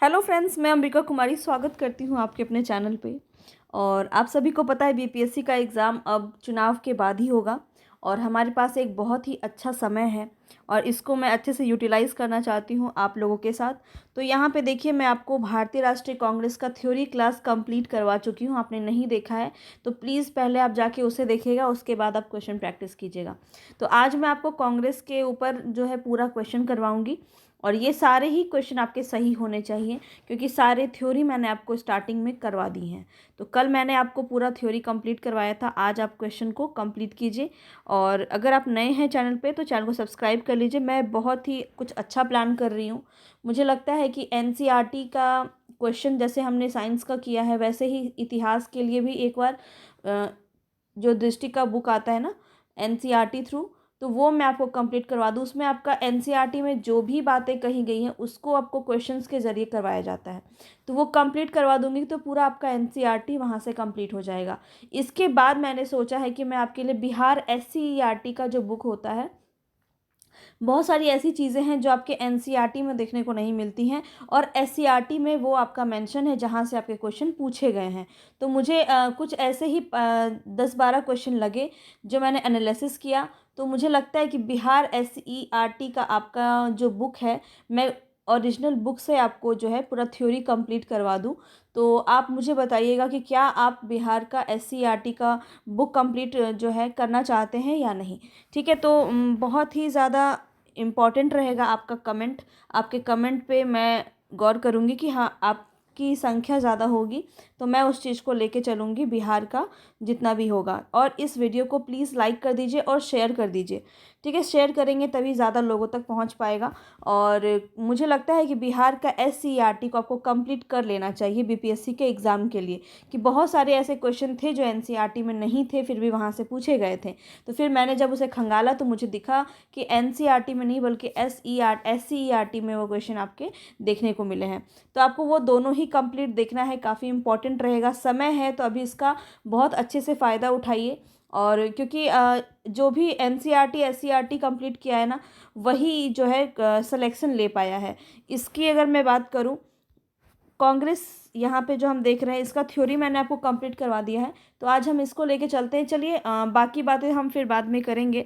Hello friends, मैं अंबिका कुमारी स्वागत करती हूँ आपके अपने चैनल पे। और आप सभी को पता है बीपीएससी का एग्ज़ाम अब चुनाव के बाद ही होगा और हमारे पास एक बहुत ही अच्छा समय है और इसको मैं अच्छे से यूटिलाइज़ करना चाहती हूँ आप लोगों के साथ। तो यहाँ पे देखिए, मैं आपको भारतीय राष्ट्रीय कांग्रेस का थ्योरी क्लास कंप्लीट करवा चुकी हूँ। आपने नहीं देखा है तो प्लीज़ पहले आप जाके उसे देखिएगा, उसके बाद आप क्वेश्चन प्रैक्टिस कीजिएगा। तो आज मैं आपको कांग्रेस के ऊपर जो है पूरा क्वेश्चन करवाऊँगी और ये सारे ही क्वेश्चन आपके सही होने चाहिए क्योंकि सारे थ्योरी मैंने आपको स्टार्टिंग में करवा दी हैं। तो कल मैंने आपको पूरा थ्योरी कंप्लीट करवाया था, आज आप क्वेश्चन को कंप्लीट कीजिए। और अगर आप नए हैं चैनल पे तो चैनल को सब्सक्राइब कर लीजिए। मैं बहुत ही कुछ अच्छा प्लान कर रही हूँ। मुझे लगता है कि एनसीईआरटी का क्वेश्चन जैसे हमने साइंस का किया है वैसे ही इतिहास के लिए भी एक बार जो दृष्टि का बुक आता है ना एनसीईआरटी थ्रू, तो वो मैं आपको कंप्लीट करवा दूँ। उसमें आपका एनसीईआरटी में जो भी बातें कही गई हैं उसको आपको क्वेश्चंस के ज़रिए करवाया जाता है, तो वो कंप्लीट करवा दूँगी तो पूरा आपका एनसीईआरटी वहाँ से कंप्लीट हो जाएगा। इसके बाद मैंने सोचा है कि मैं आपके लिए बिहार एससीईआरटी का जो बुक होता है, बहुत सारी ऐसी चीज़ें हैं जो आपके एनसीईआरटी में देखने को नहीं मिलती हैं और एससीईआरटी में वो आपका मेंशन है जहाँ से आपके क्वेश्चन पूछे गए हैं। तो मुझे कुछ ऐसे ही 10-12 क्वेश्चन लगे जो मैंने एनालिसिस किया। तो मुझे लगता है कि बिहार एससीईआरटी का आपका जो बुक है, मैं ओरिजिनल बुक से आपको जो है पूरा थ्योरी कंप्लीट करवा दूँ। तो आप मुझे बताइएगा कि क्या आप बिहार का एससीईआरटी का बुक कंप्लीट जो है करना चाहते हैं या नहीं। ठीक है, तो बहुत ही ज़्यादा इम्पॉर्टेंट रहेगा आपका कमेंट। आपके कमेंट पे मैं गौर करूँगी कि हाँ, आपकी संख्या ज़्यादा होगी तो मैं उस चीज़ को लेके चलूँगी बिहार का जितना भी होगा। और इस वीडियो को प्लीज़ लाइक कर दीजिए और शेयर कर दीजिए। ठीक है, शेयर करेंगे तभी ज़्यादा लोगों तक पहुंच पाएगा। और मुझे लगता है कि बिहार का एससीईआरटी को आपको कंप्लीट कर लेना चाहिए बीपीएससी के एग्ज़ाम के लिए, कि बहुत सारे ऐसे क्वेश्चन थे जो एनसीईआरटी में नहीं थे फिर भी वहाँ से पूछे गए थे। तो फिर मैंने जब उसे खंगाला तो मुझे दिखा कि एनसीईआरटी में नहीं बल्कि एससीईआरटी में वो क्वेश्चन आपके देखने को मिले हैं। तो आपको वो दोनों ही कंप्लीट देखना है, काफ़ी इंपॉर्टेंट रहेगा। समय है तो अभी इसका बहुत अच्छे से फ़ायदा उठाइए। और क्योंकि जो भी एनसीईआरटी एससीईआरटी कंप्लीट किया है ना, वही जो है सिलेक्शन ले पाया है। इसकी अगर मैं बात करूँ, कांग्रेस यहाँ पे जो हम देख रहे हैं इसका थ्योरी मैंने आपको कंप्लीट करवा दिया है। तो आज हम इसको लेके चलते हैं। चलिए, बाकी बातें हम फिर बाद में करेंगे।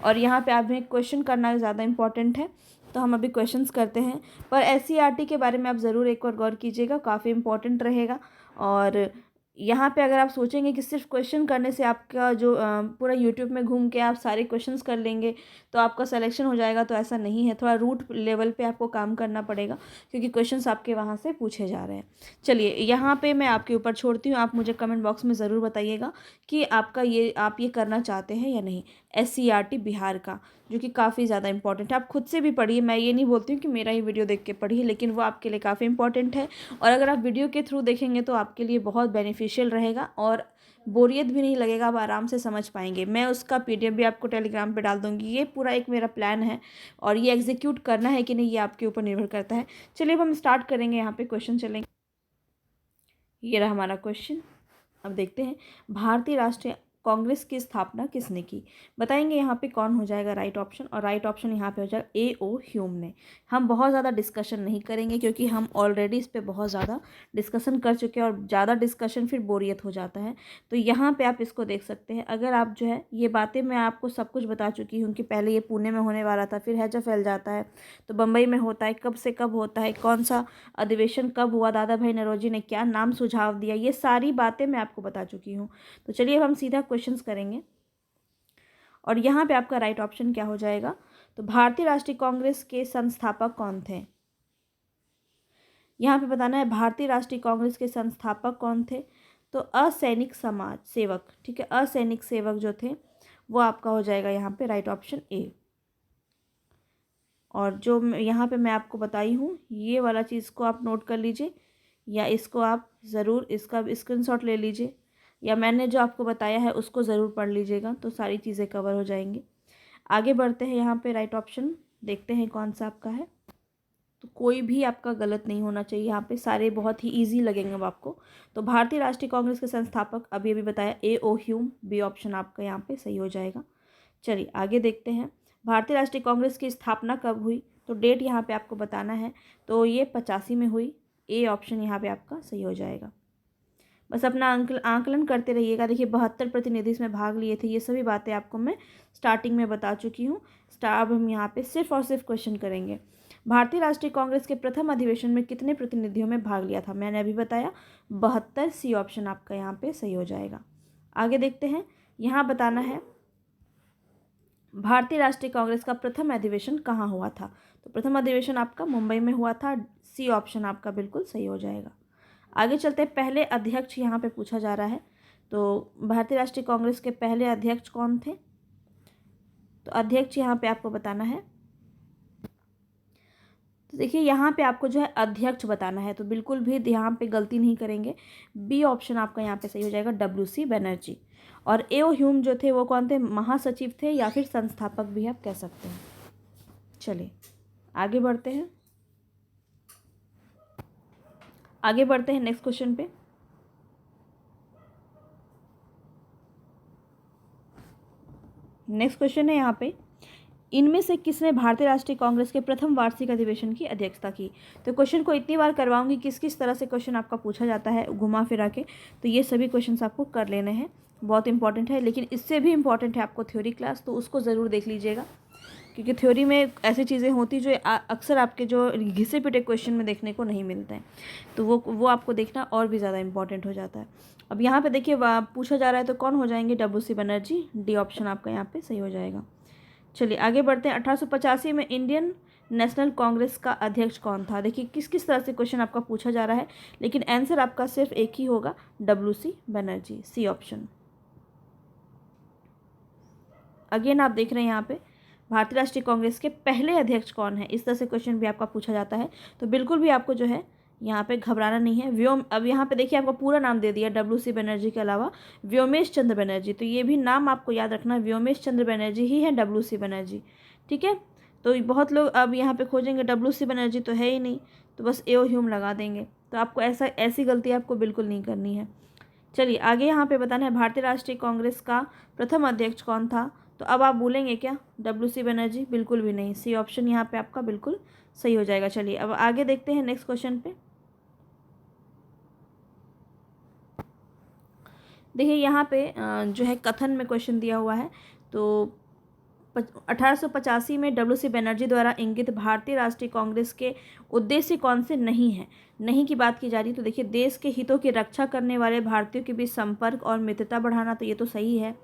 और यहाँ पे आप में क्वेश्चन करना ज़्यादा इंपॉर्टेंट है, तो हम अभी क्वेश्चंस करते हैं। पर एससीईआरटी के बारे में आप ज़रूर एक बार गौर कीजिएगा, काफ़ी इंपॉर्टेंट रहेगा। और यहाँ पे अगर आप सोचेंगे कि सिर्फ क्वेश्चन करने से आपका जो पूरा यूट्यूब में घूम के आप सारे क्वेश्चंस कर लेंगे तो आपका सिलेक्शन हो जाएगा, तो ऐसा नहीं है। थोड़ा रूट लेवल पे आपको काम करना पड़ेगा क्योंकि क्वेश्चंस आपके वहाँ से पूछे जा रहे हैं। चलिए, यहाँ पे मैं आपके ऊपर छोड़ती हूँ। आप मुझे कमेंट बॉक्स में ज़रूर बताइएगा कि आप ये करना चाहते हैं या नहीं, एससीईआरटी बिहार का, जो कि काफ़ी ज़्यादा इंपॉर्टेंट है। आप खुद से भी पढ़िए, मैं ये नहीं बोलती हूँ कि मेरा ही वीडियो देख के पढ़िए, लेकिन वो आपके लिए काफ़ी इंपॉर्टेंट है। और अगर आप वीडियो के थ्रू देखेंगे तो आपके लिए बहुत बेनिफिशियल रहेगा और बोरियत भी नहीं लगेगा, आप आराम से समझ पाएंगे। मैं उसका पीडीएफ भी आपको टेलीग्राम पे डाल दूँगी। ये पूरा एक मेरा प्लान है और ये एग्जीक्यूट करना है कि नहीं ये आपके ऊपर निर्भर करता है। चलिए अब हम स्टार्ट करेंगे। यहाँ पे क्वेश्चन चलेंगे। ये रहा हमारा क्वेश्चन। अब देखते हैं, भारतीय राष्ट्रीय कांग्रेस की स्थापना किसने की। बताएंगे यहाँ पे कौन हो जाएगा राइट ऑप्शन, और राइट ऑप्शन यहाँ पे हो जाएगा ए ओ ह्यूम ने। हम बहुत ज़्यादा डिस्कशन नहीं करेंगे क्योंकि हम ऑलरेडी इस पे बहुत ज़्यादा डिस्कशन कर चुके हैं और ज़्यादा डिस्कशन फिर बोरियत हो जाता है। तो यहाँ पे आप इसको देख सकते हैं। अगर आप जो है, ये बातें मैं आपको सब कुछ बता चुकी हूँ कि पहले ये पुणे में होने वाला था, फिर हैजा फैल जाता है तो बम्बई में होता है, कब से कब होता है, कौन सा अधिवेशन कब हुआ, दादा भाई नौरोजी ने क्या नाम सुझाव दिया, ये सारी बातें मैं आपको बता चुकी हूँ। तो चलिए अब हम सीधा क्वेश्चंस करेंगे। और यहाँ पे आपका राइट ऑप्शन क्या हो जाएगा, तो भारतीय राष्ट्रीय कांग्रेस के संस्थापक कौन थे। यहाँ पे बताना है भारतीय राष्ट्रीय कांग्रेस के संस्थापक कौन थे। तो असैनिक समाज सेवक, ठीक है, असैनिक सेवक जो थे वो आपका हो जाएगा यहाँ पे राइट ऑप्शन ए। और जो यहाँ पे मैं आपको बताई हूँ ये वाला चीज़ को आप नोट कर लीजिए, या इसको आप ज़रूर इसका स्क्रीनशॉट ले लीजिए, या मैंने जो आपको बताया है उसको ज़रूर पढ़ लीजिएगा, तो सारी चीज़ें कवर हो जाएंगी। आगे बढ़ते हैं। यहाँ पे राइट ऑप्शन देखते हैं कौन सा आपका है। तो कोई भी आपका गलत नहीं होना चाहिए, यहाँ पे सारे बहुत ही ईजी लगेंगे अब आपको। तो भारतीय राष्ट्रीय कांग्रेस के संस्थापक अभी अभी बताया ए ओ ह्यूम, बी ऑप्शन आपका यहाँ पे सही हो जाएगा। चलिए आगे देखते हैं, भारतीय राष्ट्रीय कांग्रेस की स्थापना कब हुई। तो डेट यहाँ पे आपको बताना है। तो ये 85 में हुई, ए ऑप्शन यहाँ पे आपका सही हो जाएगा। बस अपना आंकलन करते रहिएगा। देखिए 72 प्रतिनिधि इसमें भाग लिए थे, ये सभी बातें आपको मैं स्टार्टिंग में बता चुकी हूँ। अब हम यहाँ पे सिर्फ और सिर्फ क्वेश्चन करेंगे। भारतीय राष्ट्रीय कांग्रेस के प्रथम अधिवेशन में कितने प्रतिनिधियों में भाग लिया था? मैंने अभी बताया 72। सी ऑप्शन आपका यहाँ पे सही हो जाएगा। आगे देखते हैं, यहाँ बताना है भारतीय राष्ट्रीय कांग्रेस का प्रथम अधिवेशन कहाँ हुआ था? तो प्रथम अधिवेशन आपका मुंबई में हुआ था। सी ऑप्शन आपका बिल्कुल सही हो जाएगा। आगे चलते हैं, पहले अध्यक्ष यहाँ पे पूछा जा रहा है। तो भारतीय राष्ट्रीय कांग्रेस के पहले अध्यक्ष कौन थे? तो अध्यक्ष यहाँ पे आपको बताना है। तो देखिए यहाँ पे आपको जो है अध्यक्ष बताना है, तो बिल्कुल भी यहाँ पे गलती नहीं करेंगे। बी ऑप्शन आपका यहाँ पे सही हो जाएगा, WC बनर्जी। और एओ ह्यूम जो थे वो कौन थे? महासचिव थे या फिर संस्थापक भी आप कह सकते हैं। चलिए आगे बढ़ते हैं, नेक्स्ट क्वेश्चन पे। नेक्स्ट क्वेश्चन है यहाँ पे, इनमें से किसने भारतीय राष्ट्रीय कांग्रेस के प्रथम वार्षिक अधिवेशन की अध्यक्षता की? तो क्वेश्चन को इतनी बार करवाऊंगी किस किस तरह से क्वेश्चन आपका पूछा जाता है घुमा फिरा के, तो ये सभी क्वेश्चंस आपको कर लेने हैं, बहुत इंपॉर्टेंट है। लेकिन इससे भी इम्पॉर्टेंट है आपको थ्योरी क्लास, तो उसको ज़रूर देख लीजिएगा, क्योंकि थ्योरी में ऐसी चीज़ें होती जो अक्सर आपके जो घिसे पिटे क्वेश्चन में देखने को नहीं मिलते हैं, तो वो आपको देखना और भी ज़्यादा इंपॉर्टेंट हो जाता है। अब यहाँ पे देखिए पूछा जा रहा है तो कौन हो जाएंगे? WC बनर्जी। डी ऑप्शन आपका यहाँ पे सही हो जाएगा। चलिए आगे बढ़ते हैं, 1885 में इंडियन नेशनल कांग्रेस का अध्यक्ष कौन था? देखिए किस किस तरह से क्वेश्चन आपका पूछा जा रहा है, लेकिन आंसर आपका सिर्फ एक ही होगा, WC Banerjee. C option. Again आप देख रहे हैं यहाँ पे भारतीय राष्ट्रीय कांग्रेस के पहले अध्यक्ष कौन है, इस तरह से क्वेश्चन भी आपका पूछा जाता है, तो बिल्कुल भी आपको जो है यहाँ पे घबराना नहीं है। अब यहाँ पे देखिए आपका पूरा नाम दे दिया, WC बनर्जी के अलावा व्योमेश चंद्र बनर्जी, तो ये भी नाम आपको याद रखना, व्योमेश चंद्र बनर्जी ही है WC बनर्जी, ठीक है। तो बहुत लोग अब यहाँ पे खोजेंगे WC बनर्जी तो है ही नहीं, तो बस एओ ह्यूम लगा देंगे, तो आपको ऐसी गलती आपको बिल्कुल नहीं करनी है। चलिए आगे यहाँ पे बताना है भारतीय राष्ट्रीय कांग्रेस का प्रथम अध्यक्ष कौन था? तो अब आप बोलेंगे क्या WC बनर्जी? बिल्कुल भी नहीं। सी ऑप्शन यहाँ पे आपका बिल्कुल सही हो जाएगा। चलिए अब आगे देखते हैं नेक्स्ट क्वेश्चन पे। देखिए यहाँ पे जो है कथन में क्वेश्चन दिया हुआ है, तो 1885 में WC बनर्जी द्वारा इंगित भारतीय राष्ट्रीय कांग्रेस के उद्देश्य कौन से नहीं है? नहीं की बात की जा रही, तो देखिए देश के हितों की रक्षा करने वाले भारतीयों के बीच संपर्क और मित्रता बढ़ाना, तो ये तो सही है।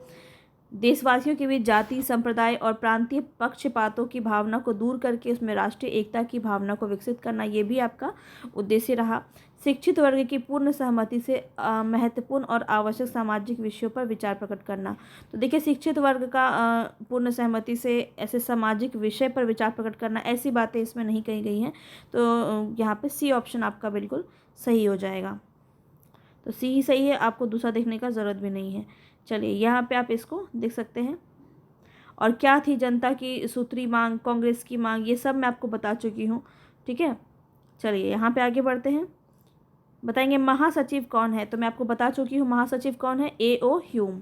देशवासियों के बीच जाति, संप्रदाय और प्रांतीय पक्षपातों की भावना को दूर करके उसमें राष्ट्रीय एकता की भावना को विकसित करना, ये भी आपका उद्देश्य रहा। शिक्षित वर्ग की पूर्ण सहमति से महत्वपूर्ण और आवश्यक सामाजिक विषयों पर विचार प्रकट करना, तो देखिए शिक्षित वर्ग का पूर्ण सहमति से ऐसे सामाजिक विषय पर विचार प्रकट करना, ऐसी बातें इसमें नहीं कही गई हैं, तो यहाँ पे सी ऑप्शन आपका बिल्कुल सही हो जाएगा। तो सी ही सही है, आपको दूसरा देखने का ज़रूरत भी नहीं है। चलिए यहाँ पे आप इसको देख सकते हैं। और क्या थी जनता की सूत्री मांग, कांग्रेस की मांग, ये सब मैं आपको बता चुकी हूँ, ठीक है। चलिए यहाँ पे आगे बढ़ते हैं, बताएंगे महासचिव कौन है? तो मैं आपको बता चुकी हूँ महासचिव कौन है, एओ ह्यूम।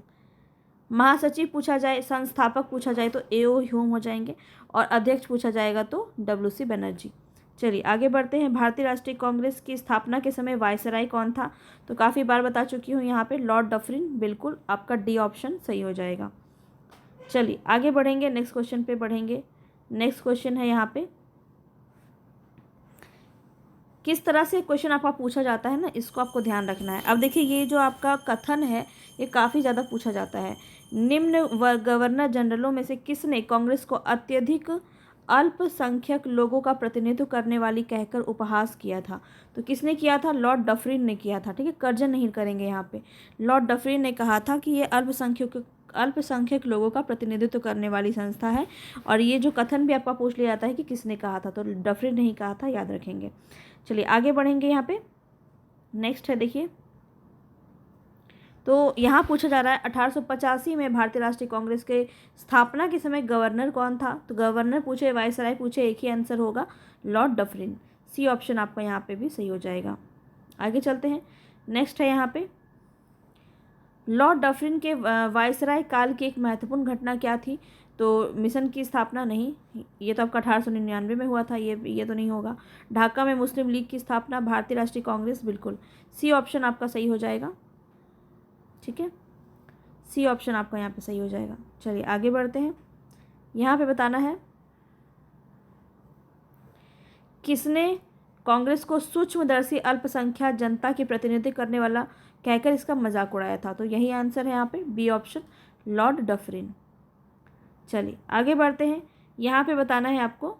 महासचिव पूछा जाए, संस्थापक पूछा जाए तो एओ ह्यूम हो जाएंगे, और अध्यक्ष पूछा जाएगा तो WC बनर्जी। चलिए आगे बढ़ते हैं, भारतीय राष्ट्रीय कांग्रेस की स्थापना के समय वायसराय कौन था? तो काफ़ी बार बता चुकी हूँ यहाँ पे, लॉर्ड डफरिन। बिल्कुल आपका डी ऑप्शन सही हो जाएगा। चलिए आगे बढ़ेंगे, नेक्स्ट क्वेश्चन पे बढ़ेंगे। नेक्स्ट क्वेश्चन है यहाँ पे, किस तरह से क्वेश्चन आपका पूछा जाता है ना, इसको आपको ध्यान रखना है। अब देखिए ये जो आपका कथन है ये काफ़ी ज़्यादा पूछा जाता है। निम्न गवर्नर जनरलों में से किसने कांग्रेस को अत्यधिक अल्पसंख्यक लोगों का प्रतिनिधित्व करने वाली कहकर उपहास किया था? तो किसने किया था? लॉर्ड डफरिन ने किया था, ठीक है। कर्जन नहीं करेंगे यहाँ पे। लॉर्ड डफरिन ने कहा था कि ये अल्पसंख्यक लोगों का प्रतिनिधित्व करने वाली संस्था है, और ये जो कथन भी आपका पूछ लिया जाता है कि किसने कहा था, तो डफरिन ने ही कहा था, याद रखेंगे। चलिए आगे बढ़ेंगे यहाँ पे, नेक्स्ट है देखिए, तो यहाँ पूछा जा रहा है 1885 में भारतीय राष्ट्रीय कांग्रेस के स्थापना के समय गवर्नर कौन था? तो गवर्नर पूछे, वायसराय पूछे, एक ही आंसर होगा, लॉर्ड डफरिन। सी ऑप्शन आपका यहाँ पे भी सही हो जाएगा। आगे चलते हैं, नेक्स्ट है यहाँ पे, लॉर्ड डफरिन के वायसराय काल की एक महत्वपूर्ण घटना क्या थी? तो मिशन की स्थापना नहीं, ये तो आपका 1899 में हुआ था, ये तो नहीं होगा। ढाका में मुस्लिम लीग की स्थापना, भारतीय राष्ट्रीय कांग्रेस, बिल्कुल सी ऑप्शन आपका सही हो जाएगा। ठीक है, सी ऑप्शन आपका यहाँ पे सही हो जाएगा। चलिए आगे बढ़ते हैं। यहाँ पे बताना है किसने कांग्रेस को सूक्ष्मदर्शी अल्पसंख्यक जनता की प्रतिनिधित्व करने वाला कहकर इसका मजाक उड़ाया था, तो यही आंसर है यहाँ पे बी ऑप्शन, लॉर्ड डफरिन। चलिए आगे बढ़ते हैं। यहाँ पे बताना है आपको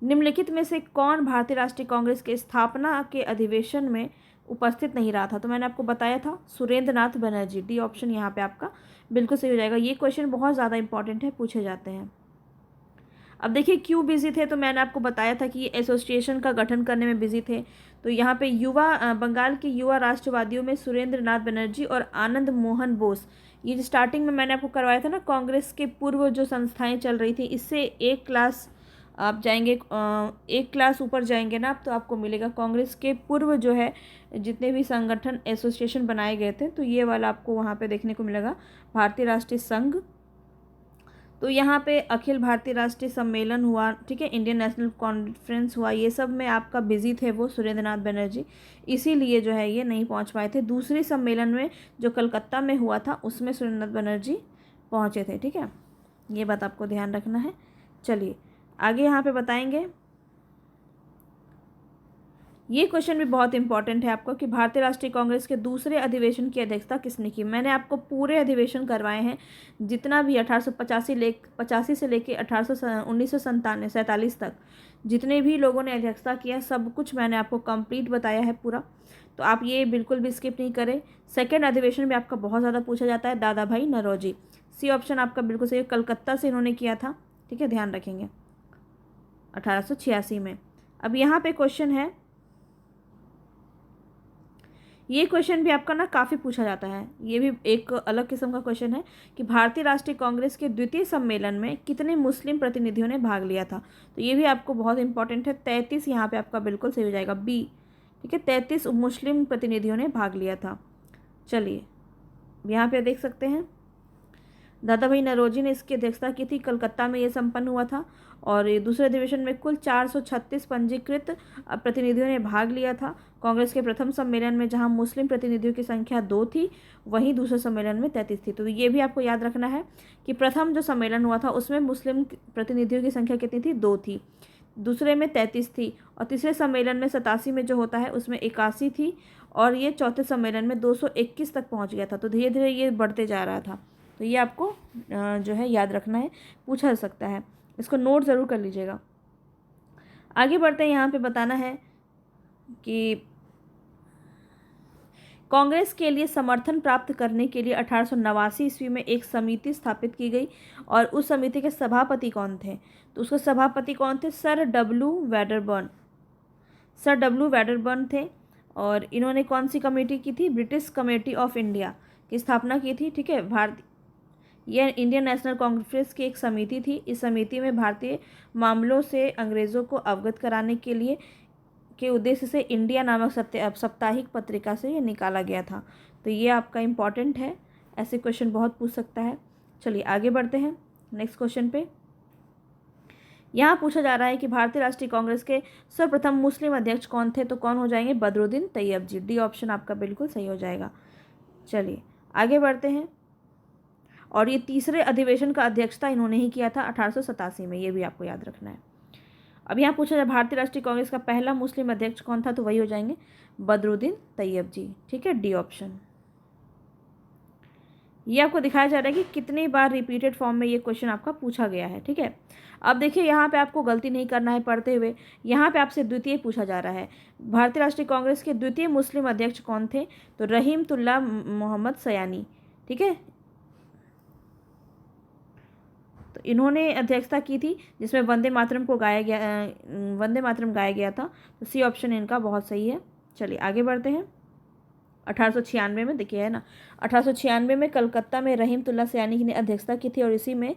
निम्नलिखित में से कौन भारतीय राष्ट्रीय कांग्रेस के स्थापना के अधिवेशन में उपस्थित नहीं रहा था, तो मैंने आपको बताया था सुरेंद्र नाथ बनर्जी, डी ऑप्शन यहाँ पे आपका बिल्कुल सही हो जाएगा। ये क्वेश्चन बहुत ज़्यादा इंपॉर्टेंट है, पूछे जाते हैं। अब देखिए क्यों बिजी थे, तो मैंने आपको बताया था कि ये एसोसिएशन का गठन करने में बिजी थे। तो यहाँ पे बंगाल के युवा राष्ट्रवादियों में सुरेंद्र नाथ बनर्जी और आनंद मोहन बोस, ये स्टार्टिंग में मैंने आपको करवाया था ना, कांग्रेस के पूर्व जो संस्थाएं चल रही थी, इससे एक क्लास आप जाएंगे, एक क्लास ऊपर जाएंगे ना आप, तो आपको मिलेगा कांग्रेस के पूर्व जो है जितने भी संगठन एसोसिएशन बनाए गए थे, तो ये वाला आपको वहाँ पे देखने को मिलेगा, भारतीय राष्ट्रीय संघ। तो यहाँ पे अखिल भारतीय राष्ट्रीय सम्मेलन हुआ, ठीक है, इंडियन नेशनल कॉन्फ्रेंस हुआ, ये सब में आपका बिजी थे वो सुरेंद्र नाथ बनर्जी, इसीलिए जो है ये नहीं पहुँच पाए थे। दूसरे सम्मेलन में जो कलकत्ता में हुआ था उसमें सुरेंद्र नाथ बनर्जी पहुँचे थे। ठीक है, ये बात आपको ध्यान रखना है। चलिए आगे यहाँ पे बताएंगे, ये क्वेश्चन भी बहुत इंपॉर्टेंट है आपको कि भारतीय राष्ट्रीय कांग्रेस के दूसरे अधिवेशन की अध्यक्षता किसने की। मैंने आपको पूरे अधिवेशन करवाए हैं, जितना भी 1885 से लेके 1947 तक जितने भी लोगों ने अध्यक्षता किया, सब कुछ मैंने आपको कंप्लीट बताया है पूरा, तो आप ये बिल्कुल भी स्किप नहीं करें। सेकेंड अधिवेशन में आपका बहुत ज़्यादा पूछा जाता है, दादा भाई नौरोजी, सी ऑप्शन आपका बिल्कुल सही, कलकत्ता से इन्होंने किया था। ठीक है, ध्यान रखेंगे 1886 में। अब यहाँ पे क्वेश्चन है, ये क्वेश्चन भी आपका ना काफ़ी पूछा जाता है, ये भी एक अलग किस्म का क्वेश्चन है कि भारतीय राष्ट्रीय कांग्रेस के द्वितीय सम्मेलन में कितने मुस्लिम प्रतिनिधियों ने भाग लिया था, तो ये भी आपको बहुत इंपॉर्टेंट है। 33 यहाँ पे आपका बिल्कुल सही हो जाएगा, बी। ठीक है, 33 मुस्लिम प्रतिनिधियों ने भाग लिया था। चलिए यहाँ पे देख सकते हैं, दादा भाई नौरोजी ने इसकी अध्यक्षता की थी, कलकत्ता में ये संपन्न हुआ था, और दूसरे अधिवेशन में कुल 436 पंजीकृत प्रतिनिधियों ने भाग लिया था। कांग्रेस के प्रथम सम्मेलन में जहां मुस्लिम प्रतिनिधियों की संख्या 2 थी, वहीं दूसरे सम्मेलन में 33 थी। तो ये भी आपको याद रखना है कि प्रथम जो सम्मेलन हुआ था उसमें मुस्लिम प्रतिनिधियों की संख्या कितनी थी, 2 थी, दूसरे में 33 थी, और तीसरे सम्मेलन में 87 में जो होता है उसमें 81 थी, और ये चौथे सम्मेलन में 221 तक पहुँच गया था। तो धीरे धीरे ये बढ़ते जा रहा था, तो ये आपको जो है याद रखना है, पूछा जा सकता है, इसको नोट ज़रूर कर लीजिएगा। आगे बढ़ते हैं, यहाँ पे बताना है कि कांग्रेस के लिए समर्थन प्राप्त करने के लिए 1889 ईस्वी में एक समिति स्थापित की गई, और उस समिति के सभापति कौन थे, तो उसके सभापति कौन थे, सर डब्ल्यू वैडरबर्न थे। और इन्होंने कौन सी कमेटी की थी, ब्रिटिश कमेटी ऑफ इंडिया की स्थापना की थी। ठीक है, यह इंडियन नेशनल कांग्रेस की एक समिति थी। इस समिति में भारतीय मामलों से अंग्रेज़ों को अवगत कराने के लिए के उद्देश्य से इंडिया नामक साप्ताहिक पत्रिका से ये निकाला गया था। तो ये आपका इम्पॉर्टेंट है, ऐसे क्वेश्चन बहुत पूछ सकता है। चलिए आगे बढ़ते हैं नेक्स्ट क्वेश्चन पे। यहाँ पूछा जा रहा है कि भारतीय राष्ट्रीय कांग्रेस के सर्वप्रथम मुस्लिम अध्यक्ष कौन थे, तो कौन हो जाएंगे, बदरुद्दीन तैयब जी, डी ऑप्शन आपका बिल्कुल सही हो जाएगा। चलिए आगे बढ़ते हैं, और ये तीसरे अधिवेशन का अध्यक्षता इन्होंने ही किया था 1887 में, ये भी आपको याद रखना है। अब यहाँ पूछा जाए भारतीय राष्ट्रीय कांग्रेस का पहला मुस्लिम अध्यक्ष कौन था, तो वही हो जाएंगे बदरुद्दीन तैयब जी। ठीक है, डी ऑप्शन। ये आपको दिखाया जा रहा है कि कितनी बार रिपीटेड फॉर्म में ये क्वेश्चन आपका पूछा गया है। ठीक है, अब देखिए यहाँ पे आपको गलती नहीं करना है पढ़ते हुए, यहाँ पे आपसे द्वितीय पूछा जा रहा है, भारतीय राष्ट्रीय कांग्रेस के द्वितीय मुस्लिम अध्यक्ष कौन थे, तो रहीमतुल्लाह मोहम्मद सयानी। ठीक है, तो इन्होंने अध्यक्षता की थी, जिसमें वंदे मातरम गाया गया था, तो सी ऑप्शन इनका बहुत सही है। चलिए आगे बढ़ते हैं। 1896 में देखिए है ना, 1896 में कलकत्ता में रहीमतुल्लाह सयानी ने अध्यक्षता की थी, और इसी में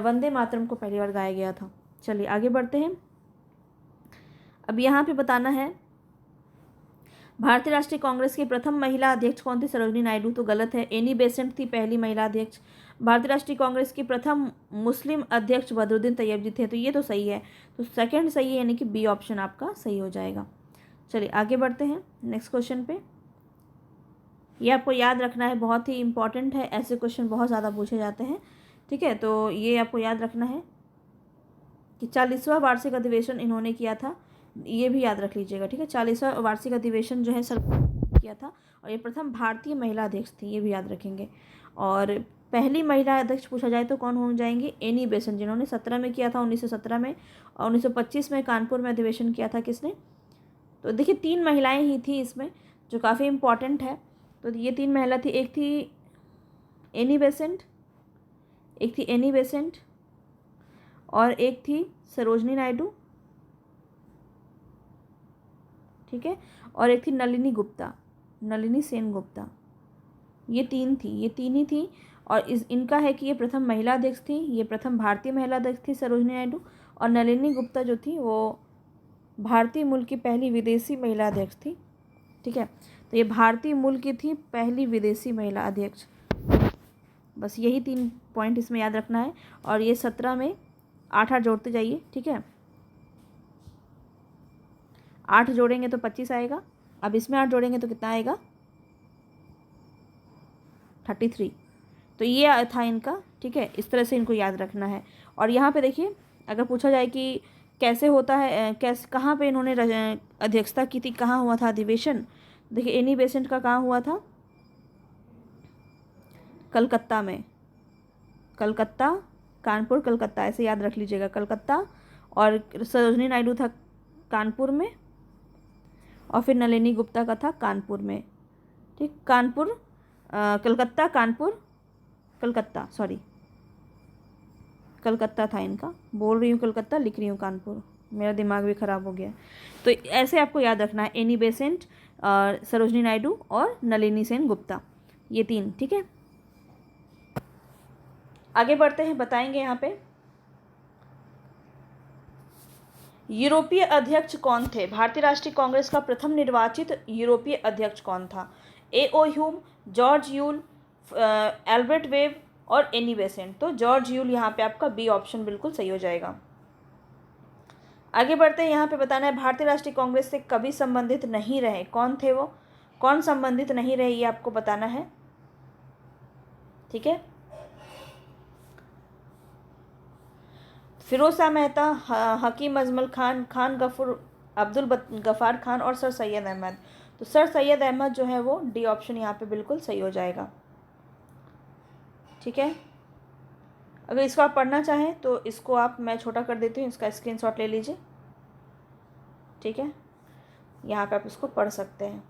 वंदे मातरम को पहली बार गाया गया था। चलिए आगे बढ़ते हैं। अब यहाँ पे बताना है भारतीय राष्ट्रीय कांग्रेस की प्रथम महिला अध्यक्ष कौन थी, सरोजिनी नायडू, तो गलत है, एनी बेसेंट थी पहली महिला अध्यक्ष। भारतीय राष्ट्रीय कांग्रेस की प्रथम मुस्लिम अध्यक्ष बदरुद्दीन तैयब जी थे, तो ये तो सही है, तो सेकंड सही है, यानी कि बी ऑप्शन आपका सही हो जाएगा। चलिए आगे बढ़ते हैं नेक्स्ट क्वेश्चन पे। ये आपको याद रखना है, बहुत ही इंपॉर्टेंट है, ऐसे क्वेश्चन बहुत ज़्यादा पूछे जाते हैं, ठीक है। तो ये आपको याद रखना है कि 40वां वार्षिक अधिवेशन इन्होंने किया था, ये भी याद रख लीजिएगा, ठीक है। 40वां वार्षिक अधिवेशन जो है सरकार किया था, और ये प्रथम भारतीय महिला अध्यक्ष थी, ये भी याद रखेंगे। और पहली महिला अध्यक्ष पूछा जाए तो कौन हो जाएंगी, एनी बेसेंट, जिन्होंने 17 में किया था, 1917 में, और 1925 में कानपुर में अधिवेशन किया था किसने। तो देखिए 3 महिलाएं ही थी इसमें, जो काफ़ी इम्पॉर्टेंट है। तो ये 3 महिला थी, एक थी एनी बेसेंट, एक थी एनी बेसेंट, और एक थी सरोजनी नायडू, ठीक है, और एक थी नलिनी गुप्ता, नलिनी सेन गुप्ता। ये 3 थी, ये 3 ही थी। और इनका है कि ये प्रथम महिला अध्यक्ष थी, ये प्रथम भारतीय महिला अध्यक्ष थी सरोजनी नायडू, और नलिनी गुप्ता जो थी वो भारतीय मूल की पहली विदेशी महिला अध्यक्ष थी, ठीक है। तो ये भारतीय मूल की थी, पहली विदेशी महिला अध्यक्ष। बस यही 3 पॉइंट इसमें याद रखना है। और ये 17 में 8 जोड़ते जाइए, ठीक है। 8 जोड़ेंगे तो 25 आएगा। अब इसमें 8 जोड़ेंगे तो कितना आएगा, 33। तो ये था इनका, ठीक है। इस तरह से इनको याद रखना है। और यहाँ पे देखिए, अगर पूछा जाए कि कैसे होता है, कैसे, कहाँ पे इन्होंने अध्यक्षता की थी, कहाँ हुआ था अधिवेशन। देखिए एनी बेसेंट का कहाँ हुआ था, कलकत्ता में, कलकत्ता, कानपुर, कलकत्ता, ऐसे याद रख लीजिएगा, कलकत्ता। और सरोजनी नायडू था कानपुर में, और फिर नलिनी गुप्ता का था कानपुर में, ठीक। कानपुर, कलकत्ता, कानपुर, कलकत्ता, सॉरी, कलकत्ता था इनका, बोल रही हूँ कलकत्ता, लिख रही हूँ कानपुर, मेरा दिमाग भी ख़राब हो गया। तो ऐसे आपको याद रखना है, एनी बेसेंट, सरोजनी नायडू और नलिनी सेन गुप्ता, ये 3, ठीक है। आगे बढ़ते हैं, बताएंगे यहाँ पे यूरोपीय अध्यक्ष कौन थे। भारतीय राष्ट्रीय कांग्रेस का प्रथम निर्वाचित यूरोपीय अध्यक्ष कौन था। A.O.. Hume, George Yule, Albert web और एनी बेसेंट। तो जॉर्ज यूल यहाँ पे आपका बी ऑप्शन बिल्कुल सही हो जाएगा। आगे बढ़ते हैं, यहाँ पे बताना है भारतीय राष्ट्रीय कांग्रेस से कभी संबंधित नहीं रहे, कौन थे वो, कौन संबंधित नहीं रहे, ये आपको बताना है, ठीक है। फिरोज शाह मेहता, हकीम अजमल खान, खान गफूर, अब्दुल गफ़ार खान और सर सैयद अहमद। तो सर सैयद अहमद जो है वो डी ऑप्शन यहाँ पे बिल्कुल सही हो जाएगा, ठीक है। अगर इसको आप पढ़ना चाहें तो इसको आप, मैं छोटा कर देती हूँ, इसका स्क्रीनशॉट ले लीजिए, ठीक है। यहाँ पे आप इसको पढ़ सकते हैं।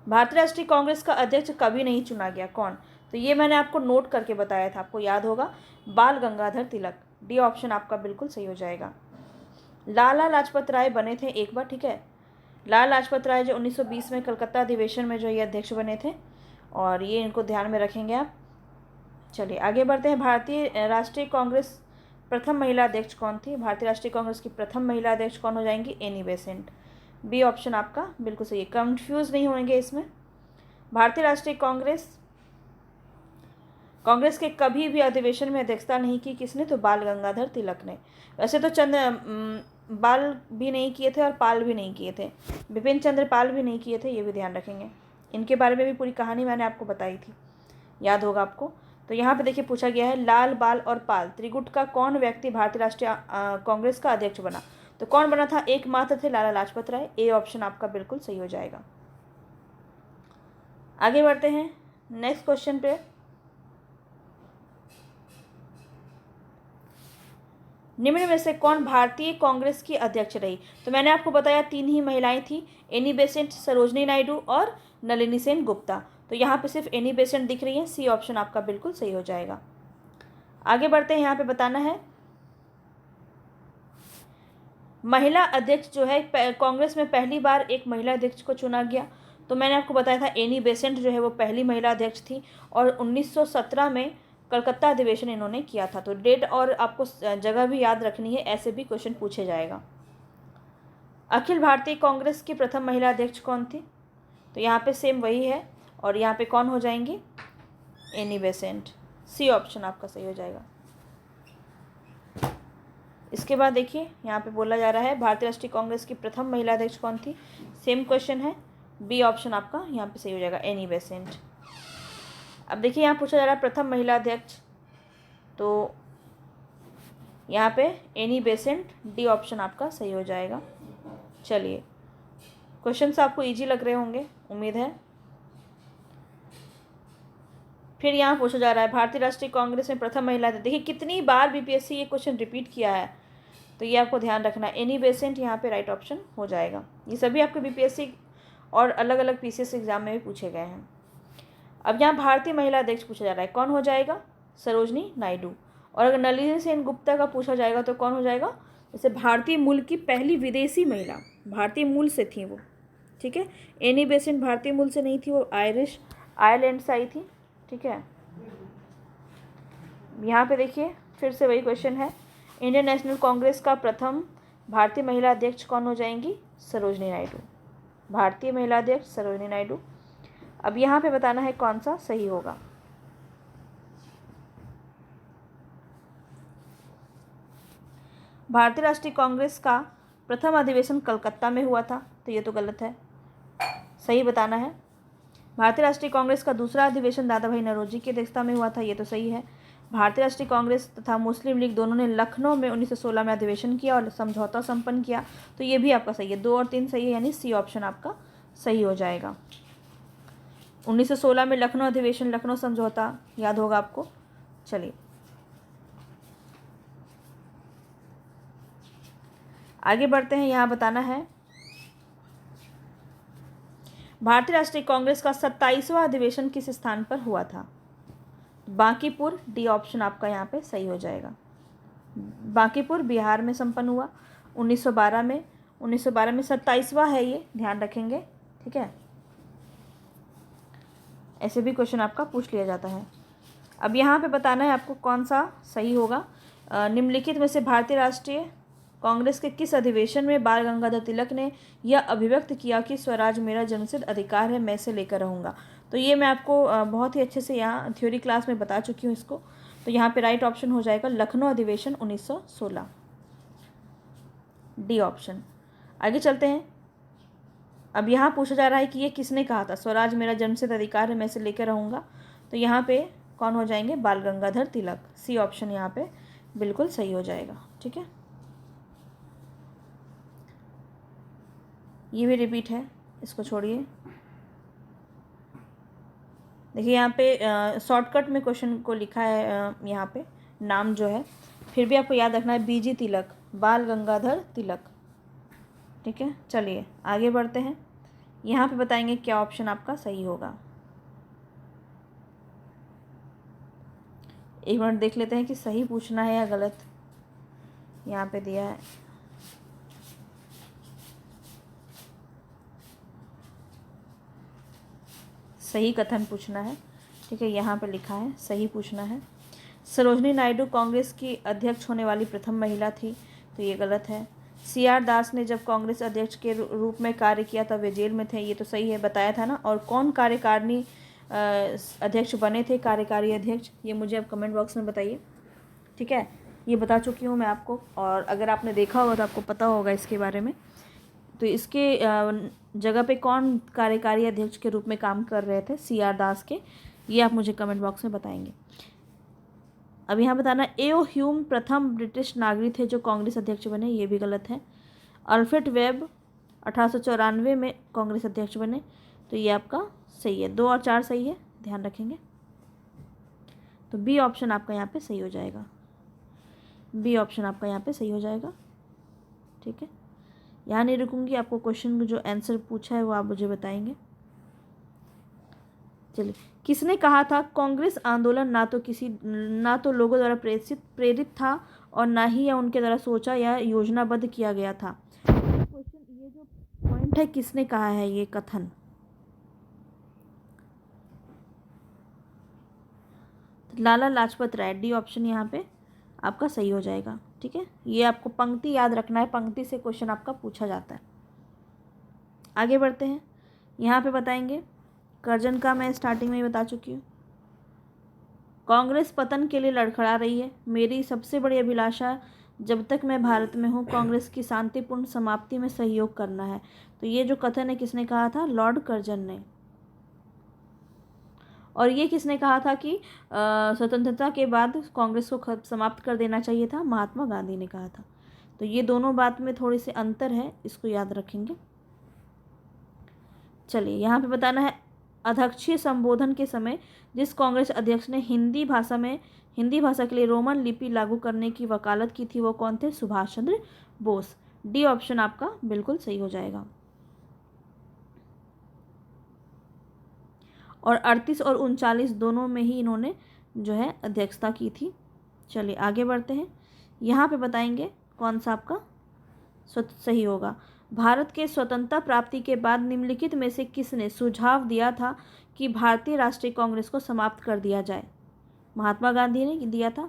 भारतीय राष्ट्रीय कांग्रेस का अध्यक्ष कभी नहीं चुना गया, कौन। तो ये मैंने आपको नोट करके बताया था, आपको याद होगा, बाल गंगाधर तिलक। डी ऑप्शन आपका बिल्कुल सही हो जाएगा। लाला लाजपत राय बने थे एक बार, ठीक है। लाला लाजपत राय जो 1920 में कलकत्ता अधिवेशन में जो ये अध्यक्ष बने थे, और ये इनको ध्यान में रखेंगे आप। चलिए आगे बढ़ते हैं। भारतीय राष्ट्रीय कांग्रेस प्रथम महिला अध्यक्ष कौन थी। भारतीय राष्ट्रीय कांग्रेस की प्रथम महिला अध्यक्ष कौन हो जाएंगी, एनी बेसेंट। बी ऑप्शन आपका बिल्कुल सही है, कंफ्यूज नहीं होंगे इसमें। भारतीय राष्ट्रीय कांग्रेस के कभी भी अधिवेशन में अध्यक्षता नहीं की किसने, तो बाल गंगाधर तिलक ने। वैसे तो बाल भी नहीं किए थे और पाल भी नहीं किए थे, बिपिन चंद्र पाल भी नहीं किए थे, ये भी ध्यान रखेंगे। इनके बारे में भी पूरी कहानी मैंने आपको बताई थी, याद होगा आपको। तो यहाँ पे देखिए पूछा गया है, लाल, बाल और पाल त्रिगुट का कौन व्यक्ति भारतीय राष्ट्रीय कांग्रेस का अध्यक्ष बना। तो कौन बना था, एकमात्र थे लाला लाजपत राय। ए ऑप्शन आपका बिल्कुल सही हो जाएगा। आगे बढ़ते हैं नेक्स्ट क्वेश्चन पे। निम्न में से कौन भारतीय कांग्रेस की अध्यक्ष रही। तो मैंने आपको बताया 3 ही महिलाएं थी, एनी बेसेंट, सरोजनी नायडू और नलिनी सेन गुप्ता। तो यहाँ पे सिर्फ एनी बेसेंट दिख रही है, सी ऑप्शन आपका बिल्कुल सही हो जाएगा। आगे बढ़ते हैं, यहाँ पे बताना है महिला अध्यक्ष जो है, कांग्रेस में पहली बार एक महिला अध्यक्ष को चुना गया। तो मैंने आपको बताया था एनी बेसेंट जो है वो पहली महिला अध्यक्ष थी, और 1917 में कलकत्ता अधिवेशन इन्होंने किया था। तो डेट और आपको जगह भी याद रखनी है, ऐसे भी क्वेश्चन पूछे जाएगा। अखिल भारतीय कांग्रेस की प्रथम महिला अध्यक्ष कौन थी। तो यहाँ पे सेम वही है, और यहाँ पे कौन हो जाएंगी, एनी बेसेंट। सी ऑप्शन आपका सही हो जाएगा। इसके बाद देखिए यहाँ पे बोला जा रहा है भारतीय राष्ट्रीय कांग्रेस की प्रथम महिला अध्यक्ष कौन थी। सेम क्वेश्चन है, बी ऑप्शन आपका यहाँ पे सही हो जाएगा, एनी बेसेंट। अब देखिए यहाँ पूछा जा रहा है प्रथम महिला अध्यक्ष, तो यहाँ पे एनी बेसेंट, डी ऑप्शन आपका सही हो जाएगा। चलिए, क्वेश्चंस आपको इजी लग रहे होंगे, उम्मीद है। फिर यहाँ पूछा जा रहा है भारतीय राष्ट्रीय कांग्रेस में प्रथम महिला अध्यक्ष। देखिए कितनी बार बीपीएससी ये क्वेश्चन रिपीट किया है, तो ये आपको ध्यान रखना है। एनी बेसेंट यहाँ पे राइट ऑप्शन हो जाएगा। ये सभी आपके बीपीएससी और अलग अलग पीसीएस एग्जाम में भी पूछे गए हैं। अब यहाँ भारतीय महिला अध्यक्ष पूछा जा रहा है, कौन हो जाएगा, सरोजनी नायडू। और अगर नलिनी सेन गुप्ता का पूछा जाएगा तो कौन हो जाएगा, जैसे भारतीय मूल की पहली विदेशी महिला, भारतीय मूल से थी वो, ठीक है। एनी बेसेंट भारतीय मूल से नहीं थी, वो आयरलैंड से आई थी, ठीक है। यहाँ पे देखिए फिर से वही क्वेश्चन है, इंडियन नेशनल कांग्रेस का प्रथम भारतीय महिला अध्यक्ष कौन हो जाएंगी, सरोजनी नायडू। भारतीय महिला अध्यक्ष सरोजनी नायडू। अब यहाँ पे बताना है कौन सा सही होगा। भारतीय राष्ट्रीय कांग्रेस का प्रथम अधिवेशन कलकत्ता में हुआ था, तो ये तो गलत है, सही बताना है। भारतीय राष्ट्रीय कांग्रेस का दूसरा अधिवेशन दादा भाई नौरोजी की अध्यक्षता में हुआ था, ये तो सही है। भारतीय राष्ट्रीय कांग्रेस तथा मुस्लिम लीग दोनों ने लखनऊ में 1916 में अधिवेशन किया और समझौता संपन्न किया, तो ये भी आपका सही है। 2 और 3 सही है, यानी सी ऑप्शन आपका सही हो जाएगा। 1916 में लखनऊ अधिवेशन, लखनऊ समझौता याद होगा आपको। चलिए आगे बढ़ते हैं। यहाँ बताना है भारतीय राष्ट्रीय कांग्रेस का 27वां अधिवेशन किस स्थान पर हुआ था। बांकीपुर, डी ऑप्शन आपका यहाँ पे सही हो जाएगा। बांकीपुर बिहार में संपन्न हुआ 1912 में। 1912 में 27वां है, ये ध्यान रखेंगे, ठीक है। ऐसे भी क्वेश्चन आपका पूछ लिया जाता है। अब यहाँ पे बताना है आपको कौन सा सही होगा। निम्नलिखित में से भारतीय राष्ट्रीय कांग्रेस के किस अधिवेशन में बाल गंगाधर तिलक ने यह अभिव्यक्त किया कि स्वराज मेरा जन्मसिद्ध अधिकार है, मैं इसे लेकर रहूँगा। तो ये मैं आपको बहुत ही अच्छे से यहाँ थ्योरी क्लास में बता चुकी हूँ इसको। तो यहाँ पे राइट ऑप्शन हो जाएगा लखनऊ अधिवेशन 1916, डी ऑप्शन। आगे चलते हैं। अब यहाँ पूछा जा रहा है कि ये किसने कहा था, स्वराज मेरा जन्मसिद्ध अधिकार है, मैं इसे लेकर रहूँगा। तो यहाँ पे कौन हो जाएंगे, बाल गंगाधर तिलक। सी ऑप्शन यहाँ पे बिल्कुल सही हो जाएगा, ठीक है। ये भी रिपीट है, इसको छोड़िए। देखिए यहाँ पे शॉर्टकट में क्वेश्चन को लिखा है, यहाँ पे नाम जो है, फिर भी आपको याद रखना है, बीजी तिलक, बाल गंगाधर तिलक, ठीक है। चलिए आगे बढ़ते हैं। यहाँ पे बताएंगे क्या ऑप्शन आपका सही होगा। एक मिनट देख लेते हैं कि सही पूछना है या गलत। यहाँ पे दिया है, सही कथन पूछना है, ठीक है। यहाँ पे लिखा है सही पूछना है। सरोजनी नायडू कांग्रेस की अध्यक्ष होने वाली प्रथम महिला थी, तो ये गलत है। CR दास ने जब कांग्रेस अध्यक्ष के रूप में कार्य किया तब वे जेल में थे, ये तो सही है, बताया था ना। और कौन कार्यकारिणी अध्यक्ष बने थे, कार्यकारी अध्यक्ष, ये मुझे आप कमेंट बॉक्स में बताइए, ठीक है। ये बता चुकी हूँ मैं आपको, और अगर आपने देखा होगा तो आपको पता होगा इसके बारे में। तो इसके जगह पे कौन कार्यकारी अध्यक्ष के रूप में काम कर रहे थे, CR दास के, ये आप मुझे कमेंट बॉक्स में बताएंगे। अब यहाँ बताना, एओ ह्यूम प्रथम ब्रिटिश नागरिक थे जो कांग्रेस अध्यक्ष बने, ये भी गलत है। अल्फ्रेड वेब 1894 में कांग्रेस अध्यक्ष बने, तो ये आपका सही है। 2 और 4 सही है, ध्यान रखेंगे। तो बी ऑप्शन आपका यहाँ पे सही हो जाएगा। बी ऑप्शन आपका यहाँ पे सही हो जाएगा, ठीक है। यहाँ नहीं रुकूंगी, आपको क्वेश्चन जो आंसर पूछा है वो आप मुझे बताएंगे। चलिए, किसने कहा था कांग्रेस आंदोलन ना तो लोगों द्वारा प्रेरित था और ना ही या उनके द्वारा सोचा या योजनाबद्ध किया गया था। क्वेश्चन, ये जो पॉइंट है, किसने कहा है ये कथन, लाला लाजपत राय। डी ऑप्शन यहाँ पे आपका सही हो जाएगा, ठीक है। ये आपको पंक्ति याद रखना है, पंक्ति से क्वेश्चन आपका पूछा जाता है। आगे बढ़ते हैं। यहाँ पे बताएंगे, कर्जन का मैं स्टार्टिंग में ही बता चुकी हूँ। कांग्रेस पतन के लिए लड़खड़ा रही है। मेरी सबसे बड़ी अभिलाषा जब तक मैं भारत में हूँ कांग्रेस की शांतिपूर्ण समाप्ति में सहयोग करना है। तो ये जो कथन है किसने कहा था? लॉर्ड कर्जन ने। और ये किसने कहा था कि स्वतंत्रता के बाद कांग्रेस को समाप्त कर देना चाहिए था? महात्मा गांधी ने कहा था। तो ये दोनों बात में थोड़ी सी अंतर है, इसको याद रखेंगे। चलिए यहाँ पे बताना है, अध्यक्षीय संबोधन के समय जिस कांग्रेस अध्यक्ष ने हिंदी भाषा के लिए रोमन लिपि लागू करने की वकालत की थी वो कौन थे? सुभाष चंद्र बोस। डी ऑप्शन आपका बिल्कुल सही हो जाएगा। और 38 और 39 दोनों में ही इन्होंने जो है अध्यक्षता की थी। चलिए आगे बढ़ते हैं। यहाँ पे बताएंगे कौन सा आपका सही होगा। भारत के स्वतंत्रता प्राप्ति के बाद निम्नलिखित में से किसने सुझाव दिया था कि भारतीय राष्ट्रीय कांग्रेस को समाप्त कर दिया जाए? महात्मा गांधी ने दिया था।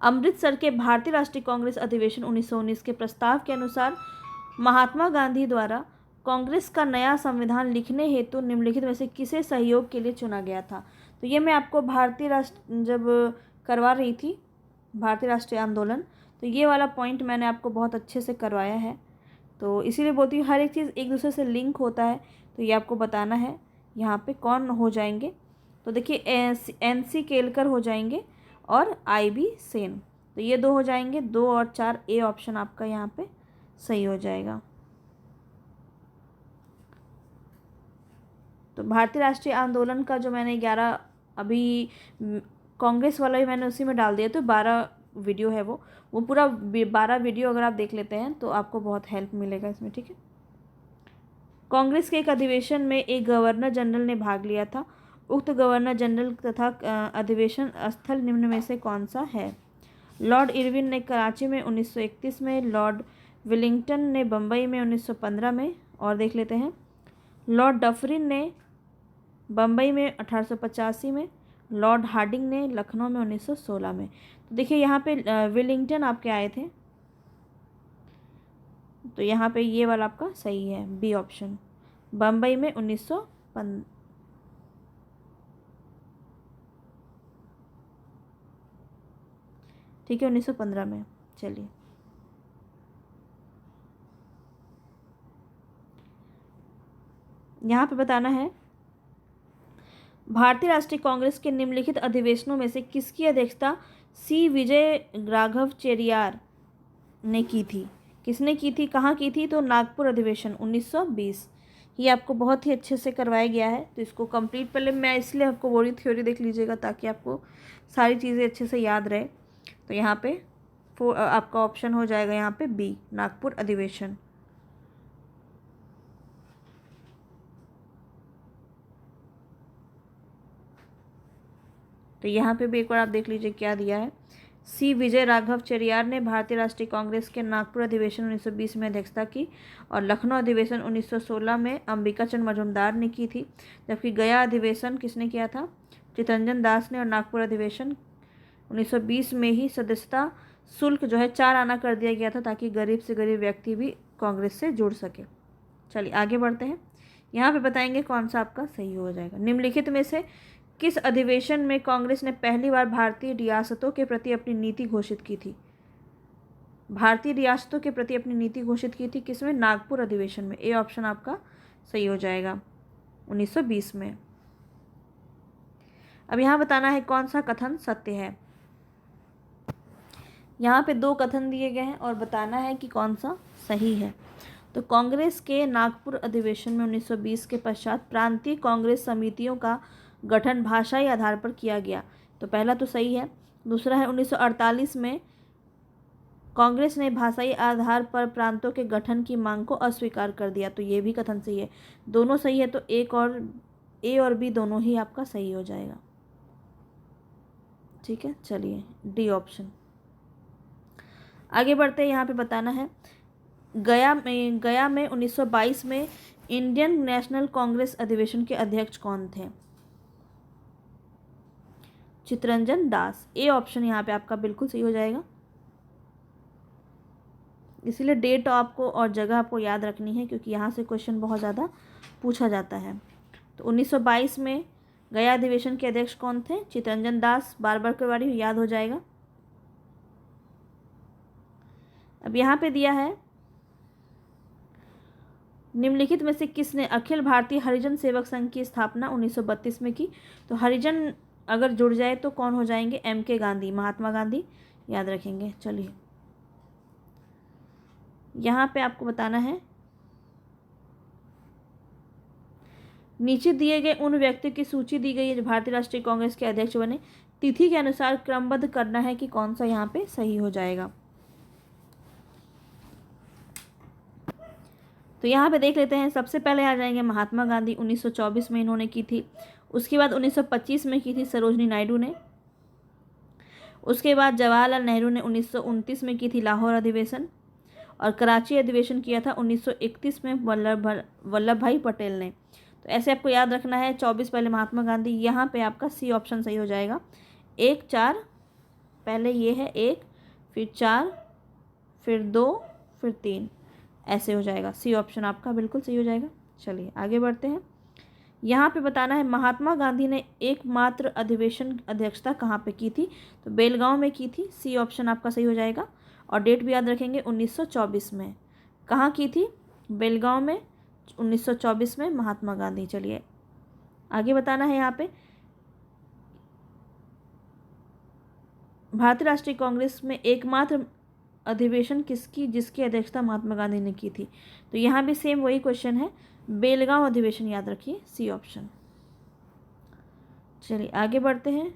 अमृतसर के भारतीय राष्ट्रीय कांग्रेस अधिवेशन 1919 के प्रस्ताव के अनुसार महात्मा गांधी द्वारा कांग्रेस का नया संविधान लिखने हेतु निम्नलिखित में से किसे सहयोग के लिए चुना गया था? तो ये मैं आपको जब करवा रही थी भारतीय राष्ट्रीय आंदोलन, तो ये वाला पॉइंट मैंने आपको बहुत अच्छे से करवाया है। तो इसीलिए बोलती हूँ हर एक चीज़ एक दूसरे से लिंक होता है, तो ये आपको बताना है। यहाँ पे कौन हो जाएंगे? तो देखिए NC केलकर हो जाएंगे और IB सेन। तो ये 2 हो जाएंगे, 2 और 4, ए ऑप्शन आपका यहाँ पे सही हो जाएगा। तो भारतीय राष्ट्रीय आंदोलन का जो मैंने 11 अभी कांग्रेस वाला ही मैंने उसी में डाल दिया, तो 12 वीडियो है वो पूरा 12 वीडियो अगर आप देख लेते हैं तो आपको बहुत हेल्प मिलेगा इसमें, ठीक है। कांग्रेस के एक अधिवेशन में एक गवर्नर जनरल ने भाग लिया था। उक्त गवर्नर जनरल तथा अधिवेशन स्थल निम्न में से कौन सा है? लॉर्ड इरविन ने कराची में 1931 में, लॉर्ड विलिंगटन ने बम्बई में 1915 में, और देख लेते हैं लॉर्ड डफरिन ने बम्बई में 1885 में, लॉर्ड हार्डिंग ने लखनऊ में 1916 में। तो देखिए यहाँ पे विलिंगटन आपके आए थे, तो यहाँ पे ये वाला आपका सही है, बी ऑप्शन। बम्बई में 1915, ठीक है, 1915 में। चलिए यहाँ पे बताना है, भारतीय राष्ट्रीय कांग्रेस के निम्नलिखित अधिवेशनों में से किसकी अध्यक्षता C विजय राघव चेरियार ने की थी? किसने की थी, कहाँ की थी? तो नागपुर अधिवेशन 1920। ये आपको बहुत ही अच्छे से करवाया गया है, तो इसको कंप्लीट पहले मैं इसलिए आपको बोली थ्योरी देख लीजिएगा ताकि आपको सारी चीज़ें अच्छे से याद रहे। तो यहाँ पे आपका ऑप्शन हो जाएगा यहाँ पे बी, नागपुर अधिवेशन। तो यहाँ पे भी एक बार आप देख लीजिए क्या दिया है। C विजय राघव चेरियार ने भारतीय राष्ट्रीय कांग्रेस के नागपुर अधिवेशन 1920 में अध्यक्षता की, और लखनऊ अधिवेशन 1916 में अंबिका चंद्र मजूमदार ने की थी, जबकि गया अधिवेशन किसने किया था? चितरंजन दास ने, और नागपुर अधिवेशन 1920 में ही सदस्यता शुल्क जो है 4 आना कर दिया गया था ताकि गरीब से गरीब व्यक्ति भी कांग्रेस से जुड़ सके। चलिए आगे बढ़ते हैं। यहाँ पे बताएंगे कौन सा आपका सही हो जाएगा। निम्नलिखित में से किस अधिवेशन में कांग्रेस ने पहली बार भारतीय रियासतों के प्रति अपनी नीति घोषित की थी? भारतीय रियासतों के प्रति अपनी नीति घोषित की थी किसमें? नागपुर अधिवेशन में। ए ऑप्शन आपका सही हो जाएगा, 1920 में। अब यहाँ बताना है कौन सा कथन सत्य है। यहाँ पे 2 कथन दिए गए हैं और बताना है कि कौन सा सही है। तो कांग्रेस के नागपुर अधिवेशन में 1920 के पश्चात प्रांतीय कांग्रेस समितियों का गठन भाषाई आधार पर किया गया, तो पहला तो सही है। दूसरा है 1948 में कांग्रेस ने भाषाई आधार पर प्रांतों के गठन की मांग को अस्वीकार कर दिया, तो ये भी कथन सही है। दोनों सही है, तो ए और बी दोनों ही आपका सही हो जाएगा, ठीक है। चलिए डी ऑप्शन। आगे बढ़ते हैं। यहाँ पे बताना है गया में 1922 में इंडियन नेशनल कांग्रेस अधिवेशन के अध्यक्ष कौन थे? चितरंजन दास। ए ऑप्शन यहाँ पे आपका बिल्कुल सही हो जाएगा। इसीलिए डेट आपको और जगह आपको याद रखनी है, क्योंकि यहाँ से क्वेश्चन बहुत ज़्यादा पूछा जाता है। तो 1922 में गया अधिवेशन के अध्यक्ष कौन थे? चित्तरंजन दास बारबरकरवाड़ी, याद हो जाएगा। अब यहाँ पे दिया है निम्नलिखित में से किसने अखिल भारतीय हरिजन सेवक संघ की स्थापना 1932 में की? तो हरिजन अगर जुड़ जाए तो कौन हो जाएंगे? MK गांधी, महात्मा गांधी, याद रखेंगे। चलिए यहाँ पे आपको बताना है, नीचे दिए गए उन व्यक्तियों की सूची दी गई है जो भारतीय राष्ट्रीय कांग्रेस के अध्यक्ष बने, तिथि के अनुसार क्रमबद्ध करना है कि कौन सा यहाँ पे सही हो जाएगा। तो यहाँ पे देख लेते हैं। सबसे पहले आ जाएंगे महात्मा गांधी, 1924 में इन्होंने की थी। उसके बाद 1925 में की थी सरोजनी नायडू ने। उसके बाद जवाहरलाल नेहरू ने 1929 में की थी लाहौर अधिवेशन, और कराची अधिवेशन किया था 1931 में वल्लभ भाई पटेल ने। तो ऐसे आपको याद रखना है। 24 पहले महात्मा गांधी, यहाँ पे आपका सी ऑप्शन सही हो जाएगा। 1 4, पहले ये है 1, फिर 4, फिर 2, फिर 3, ऐसे हो जाएगा। सी ऑप्शन आपका बिल्कुल सही हो जाएगा। चलिए आगे बढ़ते हैं। यहाँ पे बताना है महात्मा गांधी ने एकमात्र अधिवेशन अध्यक्षता कहाँ पे की थी? तो बेलगांव में की थी। सी ऑप्शन आपका सही हो जाएगा। और डेट भी याद रखेंगे, 1924 में। कहाँ की थी? बेलगांव में, 1924 में महात्मा गांधी। चलिए आगे बताना है। यहाँ पे भारतीय राष्ट्रीय कांग्रेस में एकमात्र अधिवेशन किसकी जिसकी अध्यक्षता महात्मा गांधी ने की थी? तो यहाँ भी सेम वही क्वेश्चन है, बेलगांव अधिवेशन, याद रखिए। C option. चलिए आगे बढ़ते हैं।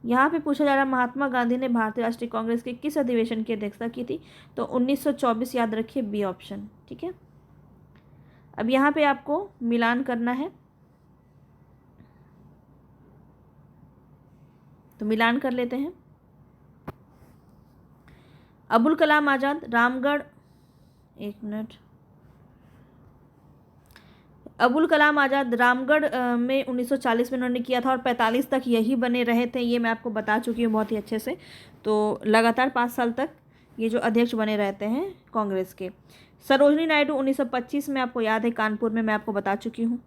यहाँ पे पूछा जा रहा है महात्मा गांधी ने भारतीय राष्ट्रीय कांग्रेस के किस अधिवेशन की अध्यक्षता की थी? तो 1924, याद रखिए। बी ऑप्शन, ठीक है। अब यहाँ पे आपको मिलान करना है, तो मिलान कर लेते हैं। अबुल कलाम आज़ाद रामगढ़, एक मिनट, अबुल कलाम आज़ाद रामगढ़ में 1940 में उन्होंने किया था, और 45 तक यही बने रहे थे। ये मैं आपको बता चुकी हूँ बहुत ही अच्छे से। तो लगातार 5 साल तक ये जो अध्यक्ष बने रहते हैं कांग्रेस के। सरोजनी नायडू 1925 में, आपको याद है, कानपुर में, मैं आपको बता चुकी हूँ।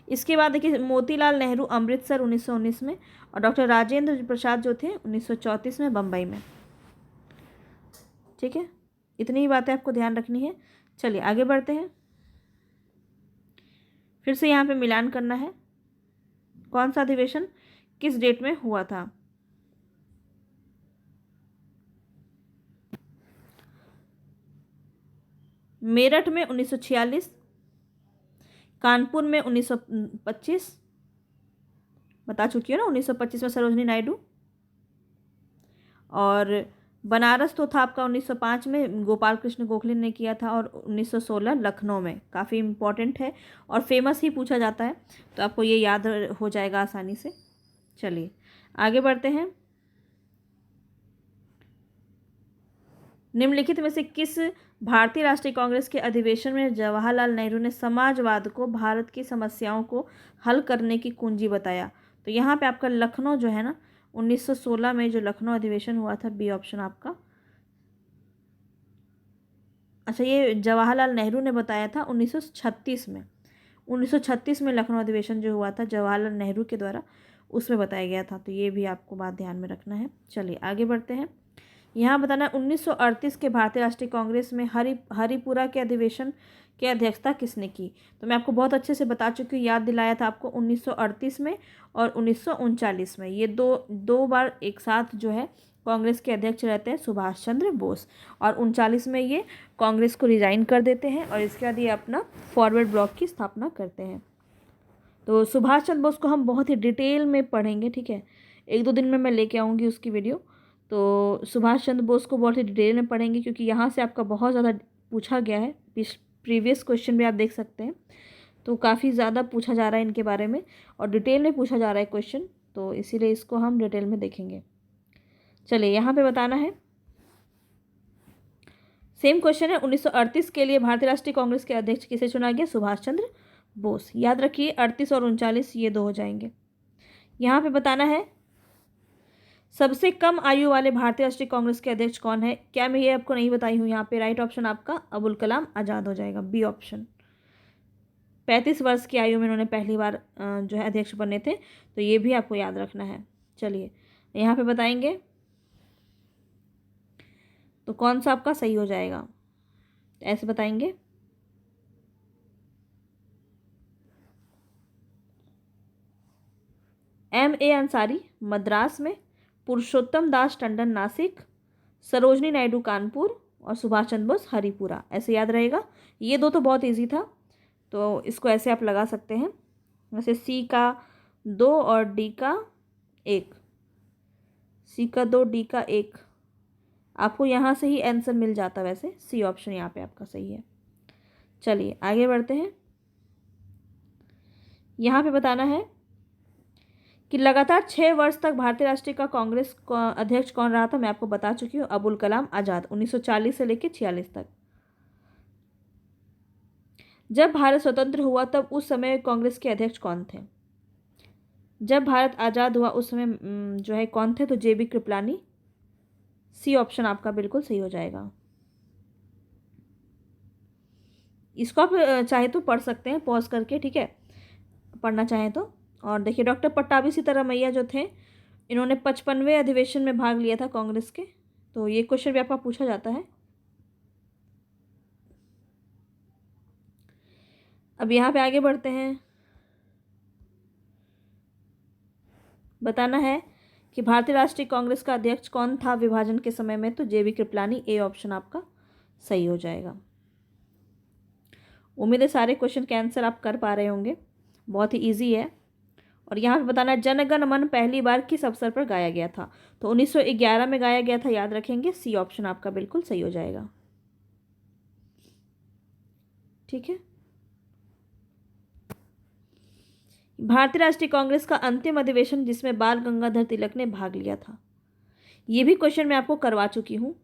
इसके बाद देखिए मोतीलाल नेहरू अमृतसर 1919 में, और डॉक्टर राजेंद्र प्रसाद जो थे 1934 में बम्बई में। ठीक है, इतनी ही बातें आपको ध्यान रखनी है। चलिए आगे बढ़ते हैं। फिर से यहाँ पे मिलान करना है, कौन सा अधिवेशन किस डेट में हुआ था। मेरठ में 1946, कानपुर में 1925, बता चुकी हूँ ना, 1925 में सरोजनी नायडू, और बनारस तो था आपका 1905 में, गोपाल कृष्ण गोखले ने किया था, और 1916 लखनऊ में। काफ़ी इम्पोर्टेंट है और फेमस ही पूछा जाता है, तो आपको ये याद हो जाएगा आसानी से। चलिए आगे बढ़ते हैं। निम्नलिखित में से किस भारतीय राष्ट्रीय कांग्रेस के अधिवेशन में जवाहरलाल नेहरू ने समाजवाद को भारत की समस्याओं को हल करने की कुंजी बताया? तो यहाँ पे आपका लखनऊ जो है ना, 1916 में जो लखनऊ अधिवेशन हुआ था। बी ऑप्शन आपका। अच्छा, ये जवाहरलाल नेहरू ने बताया था 1936 में। 1936 में लखनऊ अधिवेशन जो हुआ था जवाहरलाल नेहरू के द्वारा, उसमें बताया गया था। तो ये भी आपको बात ध्यान में रखना है। चलिए आगे बढ़ते हैं। यहाँ बताना 1938 के भारतीय राष्ट्रीय कांग्रेस में हरिपुरा के अधिवेशन की अध्यक्षता किसने की? तो मैं आपको बहुत अच्छे से बता चुकी हूँ, याद दिलाया था आपको 1938 में और 1939 में। ये दो बार एक साथ जो है कांग्रेस के अध्यक्ष रहते हैं सुभाष चंद्र बोस, और 39 में ये कांग्रेस को रिजाइन कर देते हैं, और इसके बाद ये अपना फॉरवर्ड ब्लॉक की स्थापना करते हैं। तो सुभाष चंद्र बोस को हम बहुत ही डिटेल में पढ़ेंगे, ठीक है। 1-2 दिन में मैं लेके आऊँगी उसकी वीडियो। तो सुभाष चंद्र बोस को बहुत ही डिटेल में पढ़ेंगे, क्योंकि यहाँ से आपका बहुत ज़्यादा पूछा गया है। प्रीवियस क्वेश्चन भी आप देख सकते हैं, तो काफ़ी ज़्यादा पूछा जा रहा है इनके बारे में, और डिटेल में पूछा जा रहा है क्वेश्चन, तो इसीलिए इसको हम डिटेल में देखेंगे। चलिए यहाँ पे बताना है, सेम क्वेश्चन है। 1938 के लिए भारतीय राष्ट्रीय कांग्रेस के अध्यक्ष किसे चुना गया? सुभाष चंद्र बोस। याद रखिए 38 और 39 ये 2 हो जाएंगे। यहाँ पे बताना है सबसे कम आयु वाले भारतीय राष्ट्रीय कांग्रेस के अध्यक्ष कौन है? क्या मैं ये आपको नहीं बताई हूँ यहाँ पे? राइट ऑप्शन आपका अबुल कलाम आज़ाद हो जाएगा, बी ऑप्शन। 35 वर्ष की आयु में इन्होंने पहली बार जो है अध्यक्ष बने थे, तो ये भी आपको याद रखना है। चलिए यहाँ पे बताएंगे तो कौन सा आपका सही हो जाएगा, ऐसे बताएंगे। M.A. अंसारी मद्रास में, पुरुषोत्तम दास टंडन नासिक, सरोजनी नायडू कानपुर और सुभाष चंद्र बोस हरिपुरा। ऐसे याद रहेगा। ये दो तो बहुत इजी था, तो इसको ऐसे आप लगा सकते हैं। वैसे C का 2 और D का 1, C का 2 D का 1, आपको यहाँ से ही आंसर मिल जाता। वैसे C ऑप्शन यहाँ पे आपका सही है। चलिए आगे बढ़ते हैं। यहाँ पे बताना है कि लगातार 6 वर्ष तक भारतीय राष्ट्रीय का कांग्रेस का अध्यक्ष कौन रहा था? मैं आपको बता चुकी हूँ, अबुल कलाम आज़ाद, 1940 से लेकर 46 तक। जब भारत स्वतंत्र हुआ तब उस समय कांग्रेस के अध्यक्ष कौन थे? जब भारत आज़ाद हुआ उस समय जो है कौन थे? तो JB कृपलानी, C ऑप्शन आपका बिल्कुल सही हो जाएगा। इसको आप चाहे तो पढ़ सकते हैं पॉज करके, ठीक है, पढ़ना चाहें तो। और देखिए डॉक्टर पट्टाभी सीतारामैया जो थे, इन्होंने 55वें अधिवेशन में भाग लिया था कांग्रेस के, तो ये क्वेश्चन भी आपका पूछा जाता है। अब यहाँ पे आगे बढ़ते हैं। बताना है कि भारतीय राष्ट्रीय कांग्रेस का अध्यक्ष कौन था विभाजन के समय में? तो JB कृपलानी, A ऑप्शन आपका सही हो जाएगा। उम्मीद है सारे क्वेश्चन के आंसर आप कर पा रहे होंगे, बहुत ही इजी है। और यहाँ पे बताना है जन गण मन पहली बार किस अवसर पर गाया गया था? तो 1911 में गाया गया था, याद रखेंगे। C ऑप्शन आपका बिल्कुल सही हो जाएगा, ठीक है। भारतीय राष्ट्रीय कांग्रेस का अंतिम अधिवेशन जिसमें बाल गंगाधर तिलक ने भाग लिया था, ये भी क्वेश्चन मैं आपको करवा चुकी हूँ।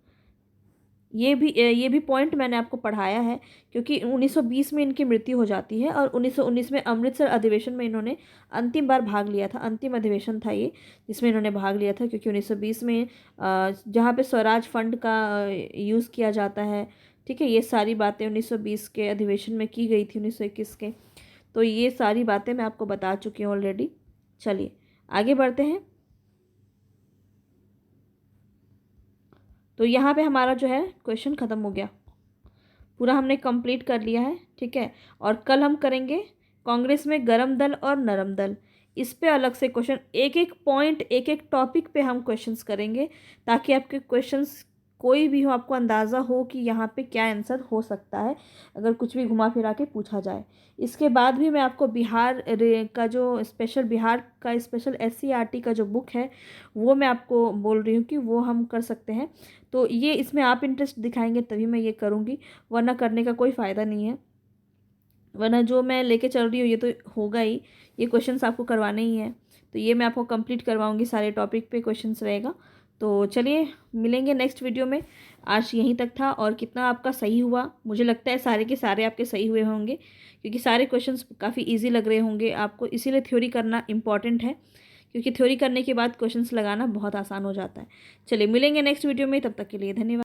ये भी पॉइंट मैंने आपको पढ़ाया है, क्योंकि 1920 में इनकी मृत्यु हो जाती है और 1919 में अमृतसर अधिवेशन में इन्होंने अंतिम बार भाग लिया था। अंतिम अधिवेशन था ये जिसमें इन्होंने भाग लिया था, क्योंकि 1920 में जहाँ पे स्वराज फंड का यूज़ किया जाता है, ठीक है, ये सारी बातें 1920 के अधिवेशन में की गई थी, 1921 के। तो ये सारी बातें मैं आपको बता चुकी हूँ ऑलरेडी। चलिए आगे बढ़ते हैं। तो यहाँ पे हमारा जो है क्वेश्चन ख़त्म हो गया, पूरा हमने कंप्लीट कर लिया है, ठीक है। और कल हम करेंगे कांग्रेस में गरम दल और नरम दल, इस पे अलग से क्वेश्चन, एक एक पॉइंट, एक एक टॉपिक पे हम क्वेश्चंस करेंगे, ताकि आपके क्वेश्चंस कोई भी हो आपको अंदाज़ा हो कि यहाँ पे क्या आंसर हो सकता है अगर कुछ भी घुमा फिरा के पूछा जाए। इसके बाद भी मैं आपको बिहार का जो स्पेशल, बिहार का स्पेशल SCERT का जो बुक है वो मैं आपको बोल रही हूँ कि वो हम कर सकते हैं। तो ये इसमें आप इंटरेस्ट दिखाएंगे तभी मैं ये करूँगी, वरना करने का कोई फ़ायदा नहीं है। वरना जो मैं लेके चल रही हूँ ये तो होगा ही, ये क्वेश्चंस आपको करवाने ही हैं, तो ये मैं आपको कंप्लीट करवाऊँगी, सारे टॉपिक पे क्वेश्चंस रहेगा। तो चलिए मिलेंगे नेक्स्ट वीडियो में। आज यहीं तक था। और कितना आपका सही हुआ, मुझे लगता है सारे के सारे आपके सही हुए होंगे, क्योंकि सारे क्वेश्चंस काफ़ी इजी लग रहे होंगे आपको, इसीलिए थ्योरी करना इम्पॉर्टेंट है, क्योंकि थ्योरी करने के बाद क्वेश्चंस लगाना बहुत आसान हो जाता है। चलिए मिलेंगे नेक्स्ट वीडियो में, तब तक के लिए धन्यवाद।